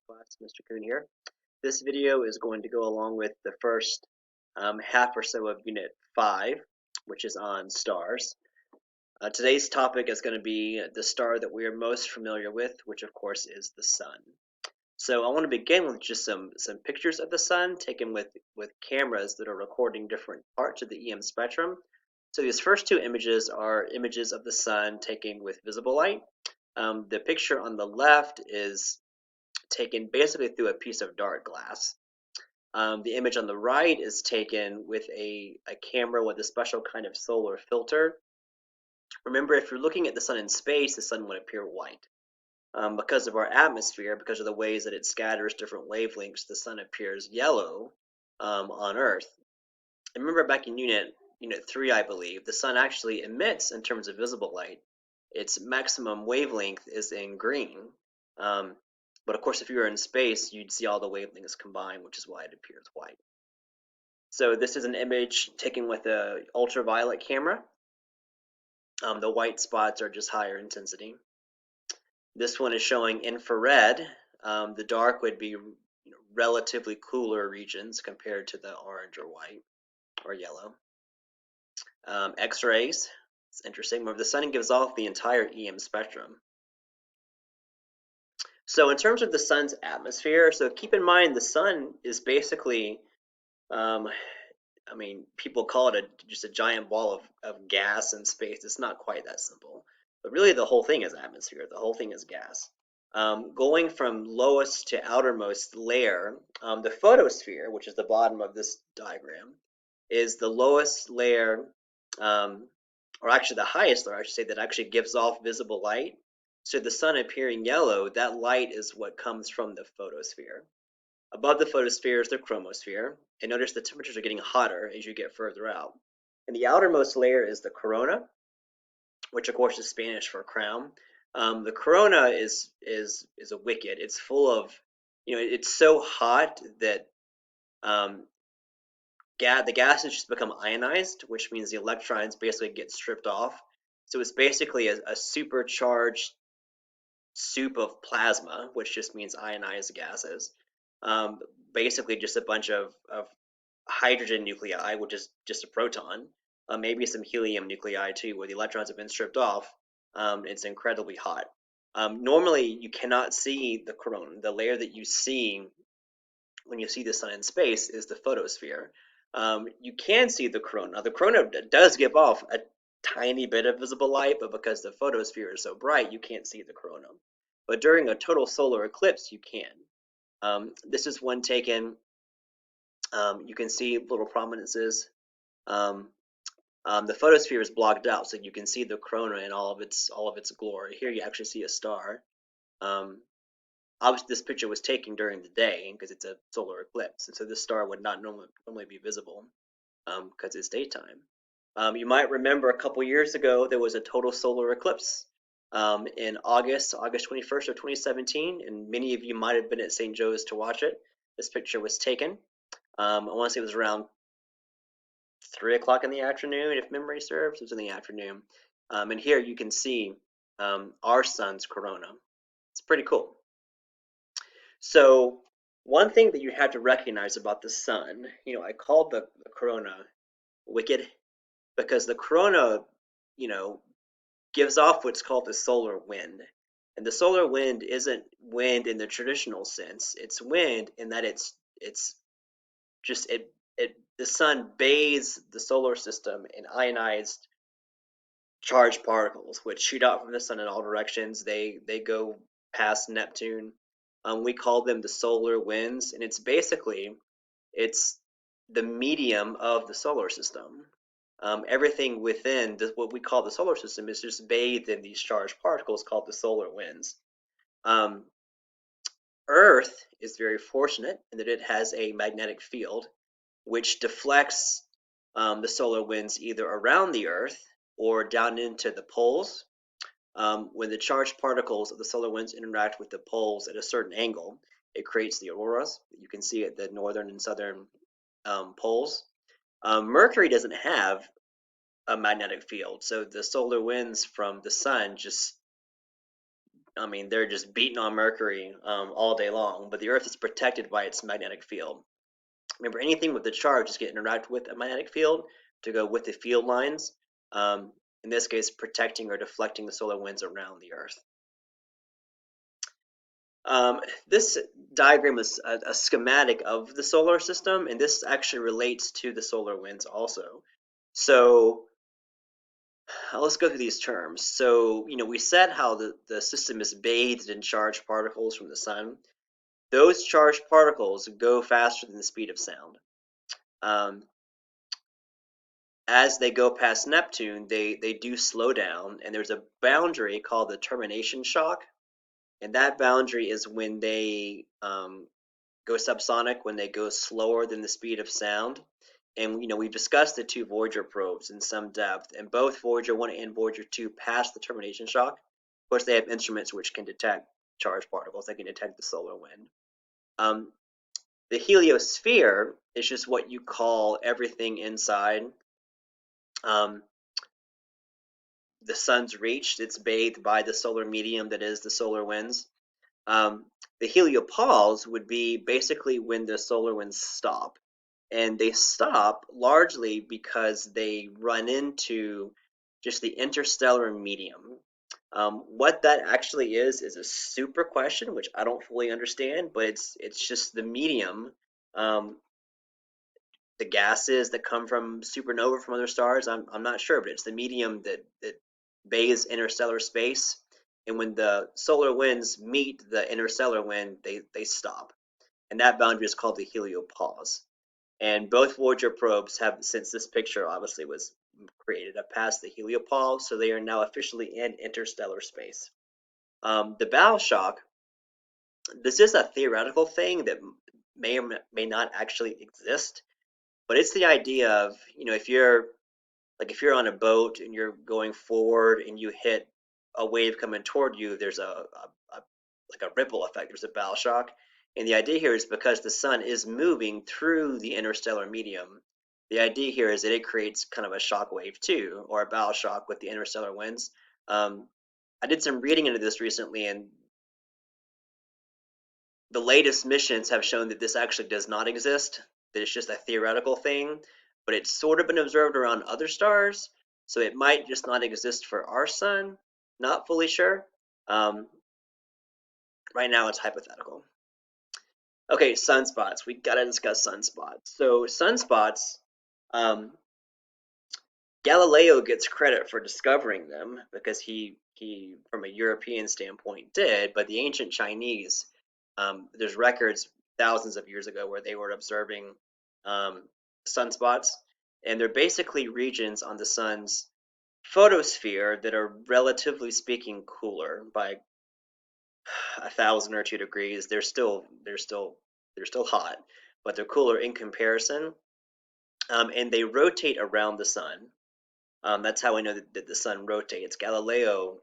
class, Mr. Kuhn here. This video is going to go along with the first half or so of Unit 5, which is on stars. Today's topic is going to be the star that we are most familiar with, which of course is the Sun. So I want to begin with just some pictures of the Sun taken with cameras that are recording different parts of the EM spectrum. So these first two images are images of the Sun taken with visible light. The picture on the left is taken basically through a piece of dark glass. The image on the right is taken with a camera with a special kind of solar filter. Remember, if you're looking at the Sun in space, the Sun would appear white. Because of our atmosphere, because of the ways that it scatters different wavelengths, the Sun appears yellow on Earth. And remember back in Unit 3, I believe, the Sun actually emits, in terms of visible light, its maximum wavelength is in green. But of course, if you were in space, you'd see all the wavelengths combined, which is why it appears white. So this is an image taken with an ultraviolet camera. The white spots are just higher intensity. This one is showing infrared. The dark would be relatively cooler regions compared to the orange or white or yellow. X-rays. It's interesting. Remember, the Sun gives off the entire EM spectrum. So in terms of the Sun's atmosphere, so keep in mind the Sun is basically, people call it just a giant ball of gas in space. It's not quite that simple. But really the whole thing is atmosphere. The whole thing is gas. Going from lowest to outermost layer, the photosphere, which is the bottom of this diagram, is the lowest layer, or actually the highest layer, I should say, that actually gives off visible light. So the Sun appearing yellow, that light is what comes from the photosphere. Above the photosphere is the chromosphere, and notice the temperatures are getting hotter as you get further out. And the outermost layer is the corona, which of course is Spanish for crown. The corona is a wicked. It's full of, it's so hot that the gases just become ionized, which means the electrons basically get stripped off. So it's basically a supercharged soup of plasma, which just means ionized gases. Basically just a bunch of hydrogen nuclei, which is just a proton, maybe some helium nuclei too, where the electrons have been stripped off. It's incredibly hot. Normally, you cannot see the corona. The layer that you see when you see the Sun in space is the photosphere. You can see the corona. The corona does give off a tiny bit of visible light, but because the photosphere is so bright, you can't see the corona. But during a total solar eclipse, you can. This is one taken. You can see little prominences. The photosphere is blocked out, so you can see the corona in all of its glory. Here you actually see a star. Obviously, this picture was taken during the day because it's a solar eclipse, and so this star would not normally be visible because it's daytime. You might remember a couple years ago there was a total solar eclipse in August 21st of 2017, and many of you might have been at St. Joe's to watch it. This picture was taken. I want to say it was around 3 o'clock in the afternoon, if memory serves. It was in the afternoon. And here you can see our Sun's corona. It's pretty cool. So one thing that you have to recognize about the Sun, I called the corona wicked because the corona, gives off what's called the solar wind. And the solar wind isn't wind in the traditional sense. It's wind in that it's just the Sun bathes the solar system in ionized charged particles, which shoot out from the Sun in all directions. They go past Neptune. We call them the solar winds, and it's the medium of the solar system. Everything within what we call the solar system is just bathed in these charged particles called the solar winds. Earth is very fortunate in that it has a magnetic field which deflects the solar winds either around the Earth or down into the poles. When the charged particles of the solar winds interact with the poles at a certain angle, it creates the auroras that you can see at the northern and southern poles. Mercury doesn't have a magnetic field, so the solar winds from the Sun just I mean, they're just beating on Mercury all day long, but the Earth is protected by its magnetic field. Remember, anything with the charge is going to interact with a magnetic field to go with the field lines. Um, in this case, protecting or deflecting the solar winds around the Earth. This diagram is a schematic of the solar system, and this actually relates to the solar winds also. So let's go through these terms. So, we said how the system is bathed in charged particles from the sun. Those charged particles go faster than the speed of sound. Um, as they go past Neptune, they do slow down, and there's a boundary called the termination shock. And that boundary is when they go subsonic, when they go slower than the speed of sound. And we've discussed the two Voyager probes in some depth, and both Voyager 1 and Voyager 2 passed the termination shock. Of course, they have instruments which can detect charged particles. They can detect the solar wind. The heliosphere is just what you call everything inside um, the sun's reach. It's bathed by the solar medium that is the solar winds. Um, the heliopause would be basically when the solar winds stop. And they stop largely because they run into just the interstellar medium. What that actually is a super question, which I don't fully understand, but it's just the medium, um, the gases that come from supernova from other stars. I'm not sure, but it's the medium that bathes interstellar space. And when the solar winds meet the interstellar wind, they stop. And that boundary is called the heliopause. And both Voyager probes have, since this picture obviously was created, have passed the heliopause, so they are now officially in interstellar space. The bow shock, this is a theoretical thing that may or may not actually exist, but it's the idea of, if you're on a boat and you're going forward and you hit a wave coming toward you, there's like a ripple effect. There's a bow shock, and the idea here is because the sun is moving through the interstellar medium. The idea here is that it creates kind of a shock wave too, or a bow shock with the interstellar winds. Um, I did some reading into this recently, and the latest missions have shown that this actually does not exist, that it's just a theoretical thing, but it's sort of been observed around other stars, so it might just not exist for our sun. Not fully sure. Um, right now it's hypothetical. Okay, sunspots. We gotta discuss sunspots. So sunspots, um, Galileo gets credit for discovering them because he from a European standpoint did, but the ancient Chinese, there's records thousands of years ago where they were observing sunspots, and they're basically regions on the sun's photosphere that are relatively speaking cooler by 1,000 or 2 degrees. They're still hot, but they're cooler in comparison, and they rotate around the sun. That's how we know that the sun rotates. Galileo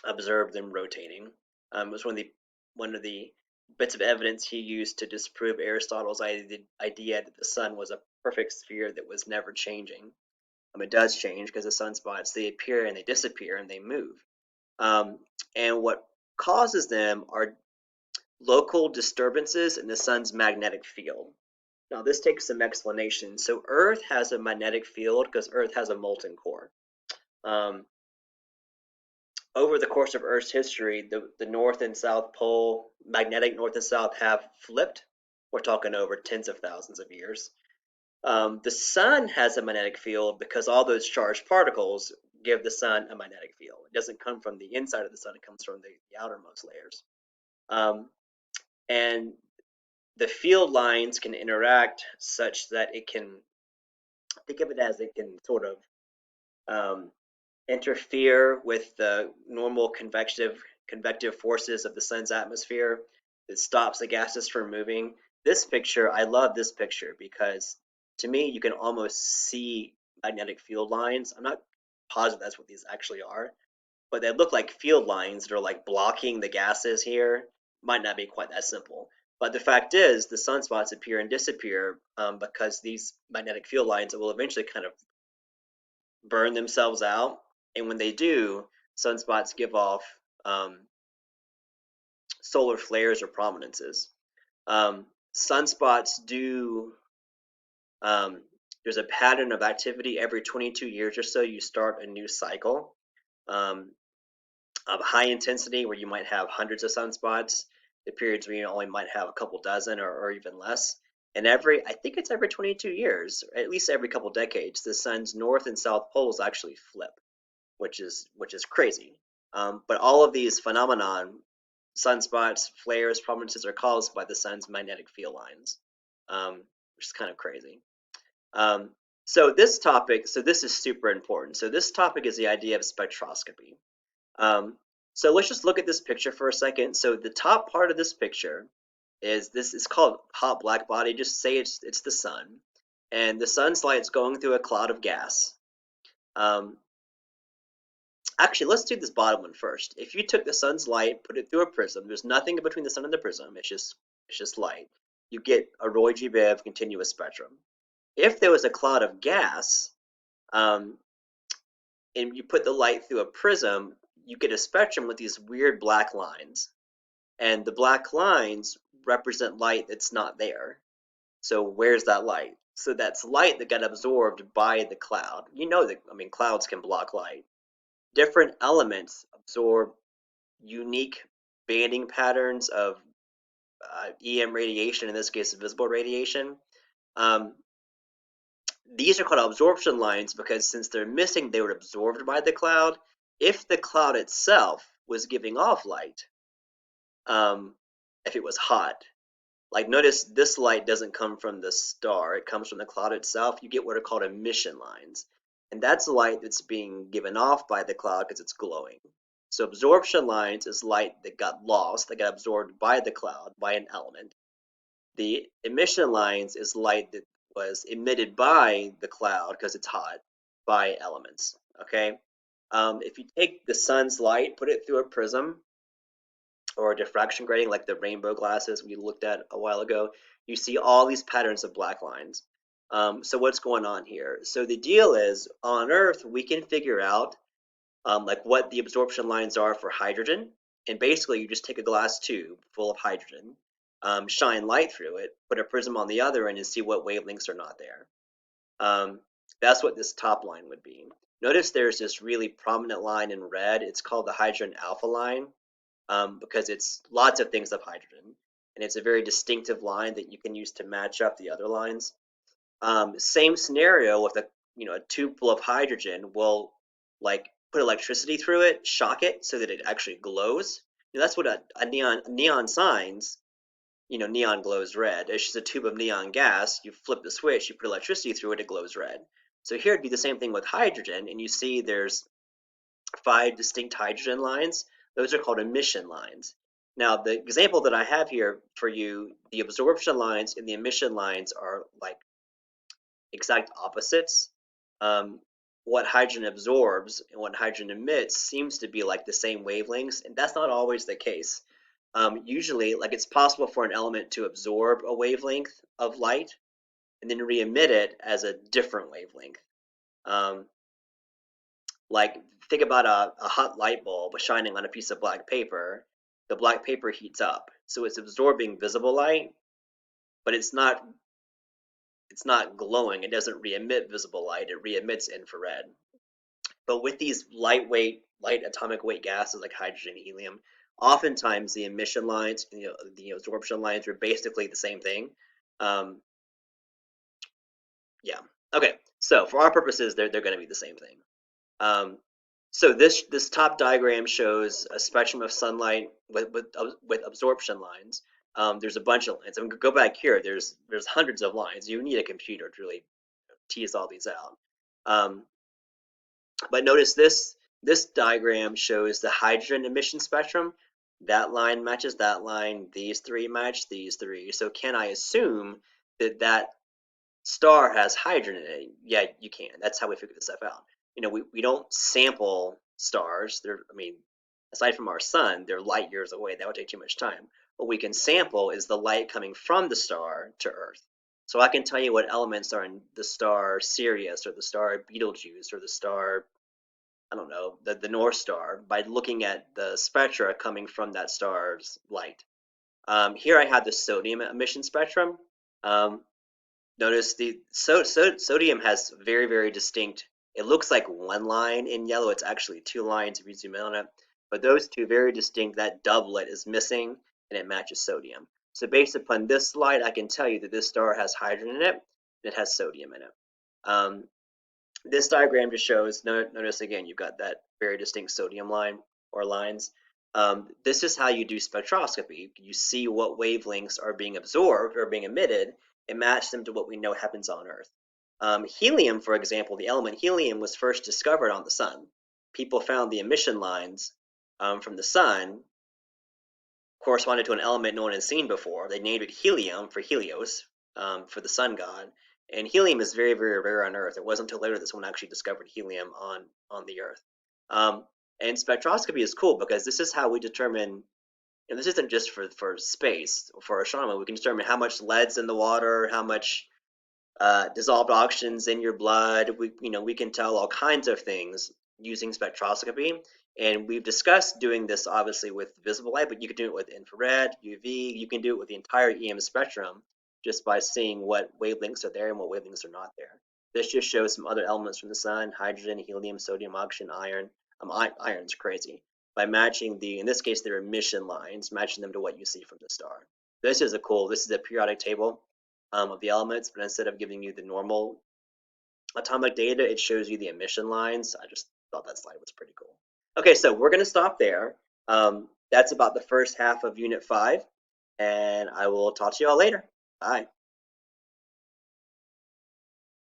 observed them rotating. It was one of the bits of evidence he used to disprove Aristotle's idea that the sun was a perfect sphere that was never changing. It does change because the sunspots, they appear and they disappear and they move. Um, and what causes them are local disturbances in the sun's magnetic field. Now, this takes some explanation. So, Earth has a magnetic field because Earth has a molten core. Um, over the course of Earth's history, the North and South Pole, magnetic North and South, have flipped. We're talking over tens of thousands of years. The sun has a magnetic field because all those charged particles give the sun a magnetic field. It doesn't come from the inside of the sun, it comes from the outermost layers. And the field lines can interact such that it can, think of it as it can sort of um, interfere with the normal convective forces of the sun's atmosphere. It stops the gases from moving. This picture, I love this picture because to me you can almost see magnetic field lines. I'm not positive that's what these actually are, but they look like field lines that are like blocking the gases here. Might not be quite that simple. But the fact is, the sunspots appear and disappear because these magnetic field lines will eventually kind of burn themselves out. And when they do, sunspots give off solar flares or prominences. Sunspots do, um, there's a pattern of activity every 22 years or so. You start a new cycle um, of high intensity where you might have hundreds of sunspots, the periods where you only might have a couple dozen or even less. And I think it's every 22 years, or at least every couple decades, the sun's north and south poles actually flip, which is crazy. But all of these phenomenon, sunspots, flares, prominences, are caused by the sun's magnetic field lines, which is kind of crazy. Um, so this is super important. So this topic is the idea of spectroscopy. Um, so let's just look at this picture for a second. So the top part of this picture is called hot black body. Just say it's the sun, and the sun's light is going through a cloud of gas. Um, Actually, let's do this bottom one first. If you took the sun's light, put it through a prism, there's nothing in between the sun and the prism. It's just light. You get a Roy G. Biv continuous spectrum. If there was a cloud of gas, um, and you put the light through a prism, you get a spectrum with these weird black lines. And the black lines represent light that's not there. So where's that light? So that's light that got absorbed by the cloud. You know that, I mean, clouds can block light. Different elements absorb unique banding patterns of EM radiation, in this case, visible radiation. Um, these are called absorption lines because since they're missing, they were absorbed by the cloud. If the cloud itself was giving off light, um, if it was hot, like notice this light doesn't come from the star, it comes from the cloud itself, you get what are called emission lines. And that's light that's being given off by the cloud because it's glowing. So absorption lines is light that got lost, that got absorbed by the cloud, by an element. The emission lines is light that was emitted by the cloud because it's hot by elements. Okay. If you take the sun's light, put it through a prism or a diffraction grating like the rainbow glasses we looked at a while ago, you see all these patterns of black lines. So what's going on here? So the deal is on Earth, we can figure out like what the absorption lines are for hydrogen. And basically, you just take a glass tube full of hydrogen, shine light through it, put a prism on the other end, and see what wavelengths are not there. That's what this top line would be. Notice there's this really prominent line in red. It's called the hydrogen alpha line because it's lots of things of hydrogen. And it's a very distinctive line that you can use to match up the other lines. Same scenario with a tube full of hydrogen. We'll like put electricity through it, shock it so that it actually glows. That's what a neon signs. Neon glows red. It's just a tube of neon gas. You flip the switch, you put electricity through it, it glows red. So here it'd be the same thing with hydrogen, and you see there's 5 distinct hydrogen lines. Those are called emission lines. Now, the example that I have here for you, the absorption lines and the emission lines are like exact opposites. Um, what hydrogen absorbs and what hydrogen emits seems to be like the same wavelengths, and that's not always the case. Usually, like it's possible for an element to absorb a wavelength of light and then re-emit it as a different wavelength. Um, like think about a hot light bulb shining on a piece of black paper. The black paper heats up, so it's absorbing visible light, but it's not glowing. It doesn't re-emit visible light. It re-emits infrared. But with these lightweight, light atomic weight gases like hydrogen and helium, oftentimes the emission lines, the absorption lines are basically the same thing. Um, yeah. Okay. So for our purposes, they're going to be the same thing. So this top diagram shows a spectrum of sunlight with absorption lines. There's a bunch of lines. I'm gonna go back here. There's hundreds of lines. You need a computer to really tease all these out. But notice this diagram shows the hydrogen emission spectrum. That line matches that line. These 3 match these 3. So can I assume that star has hydrogen in it? Yeah, you can. That's how we figure this stuff out. We don't sample stars. Aside from our sun, they're light years away. That would take too much time. What we can sample is the light coming from the star to Earth. So I can tell you what elements are in the star Sirius or the star Betelgeuse or the star I don't know, the North Star by looking at the spectra coming from that star's light. Here I have the sodium emission spectrum. Um, Notice the sodium has very distinct. It looks like one line in yellow. It's actually two lines if you zoom in on it. But those two very distinct. That doublet is missing, and it matches sodium. So based upon this slide, I can tell you that this star has hydrogen in it, and it has sodium in it. Um, this diagram just shows, notice again, you've got that very distinct sodium line or lines. This is how you do spectroscopy. You see what wavelengths are being absorbed or being emitted and match them to what we know happens on Earth. Helium, for example, the element helium was first discovered on the sun. People found the emission lines from the sun corresponded to an element no one had seen before. They named it helium for Helios, for the sun god. And helium is very rare on Earth. It wasn't until later that someone actually discovered helium on the Earth. Um, and spectroscopy is cool because this is how we determine. And this isn't just for space. For astronomy, we can determine how much lead's in the water, how much dissolved oxygen's in your blood. We can tell all kinds of things using spectroscopy, and we've discussed doing this obviously with visible light, but you can do it with infrared, UV. You can do it with the entire EM spectrum just by seeing what wavelengths are there and what wavelengths are not there. This just shows some other elements from the sun: hydrogen, helium, sodium, oxygen, iron. Iron's crazy. By matching in this case, their emission lines, matching them to what you see from the star. This is a periodic table of the elements, but instead of giving you the normal atomic data, it shows you the emission lines. I just thought that slide was pretty cool. Okay, so we're going to stop there. That's about the first half of Unit 5, and I will talk to you all later. Bye.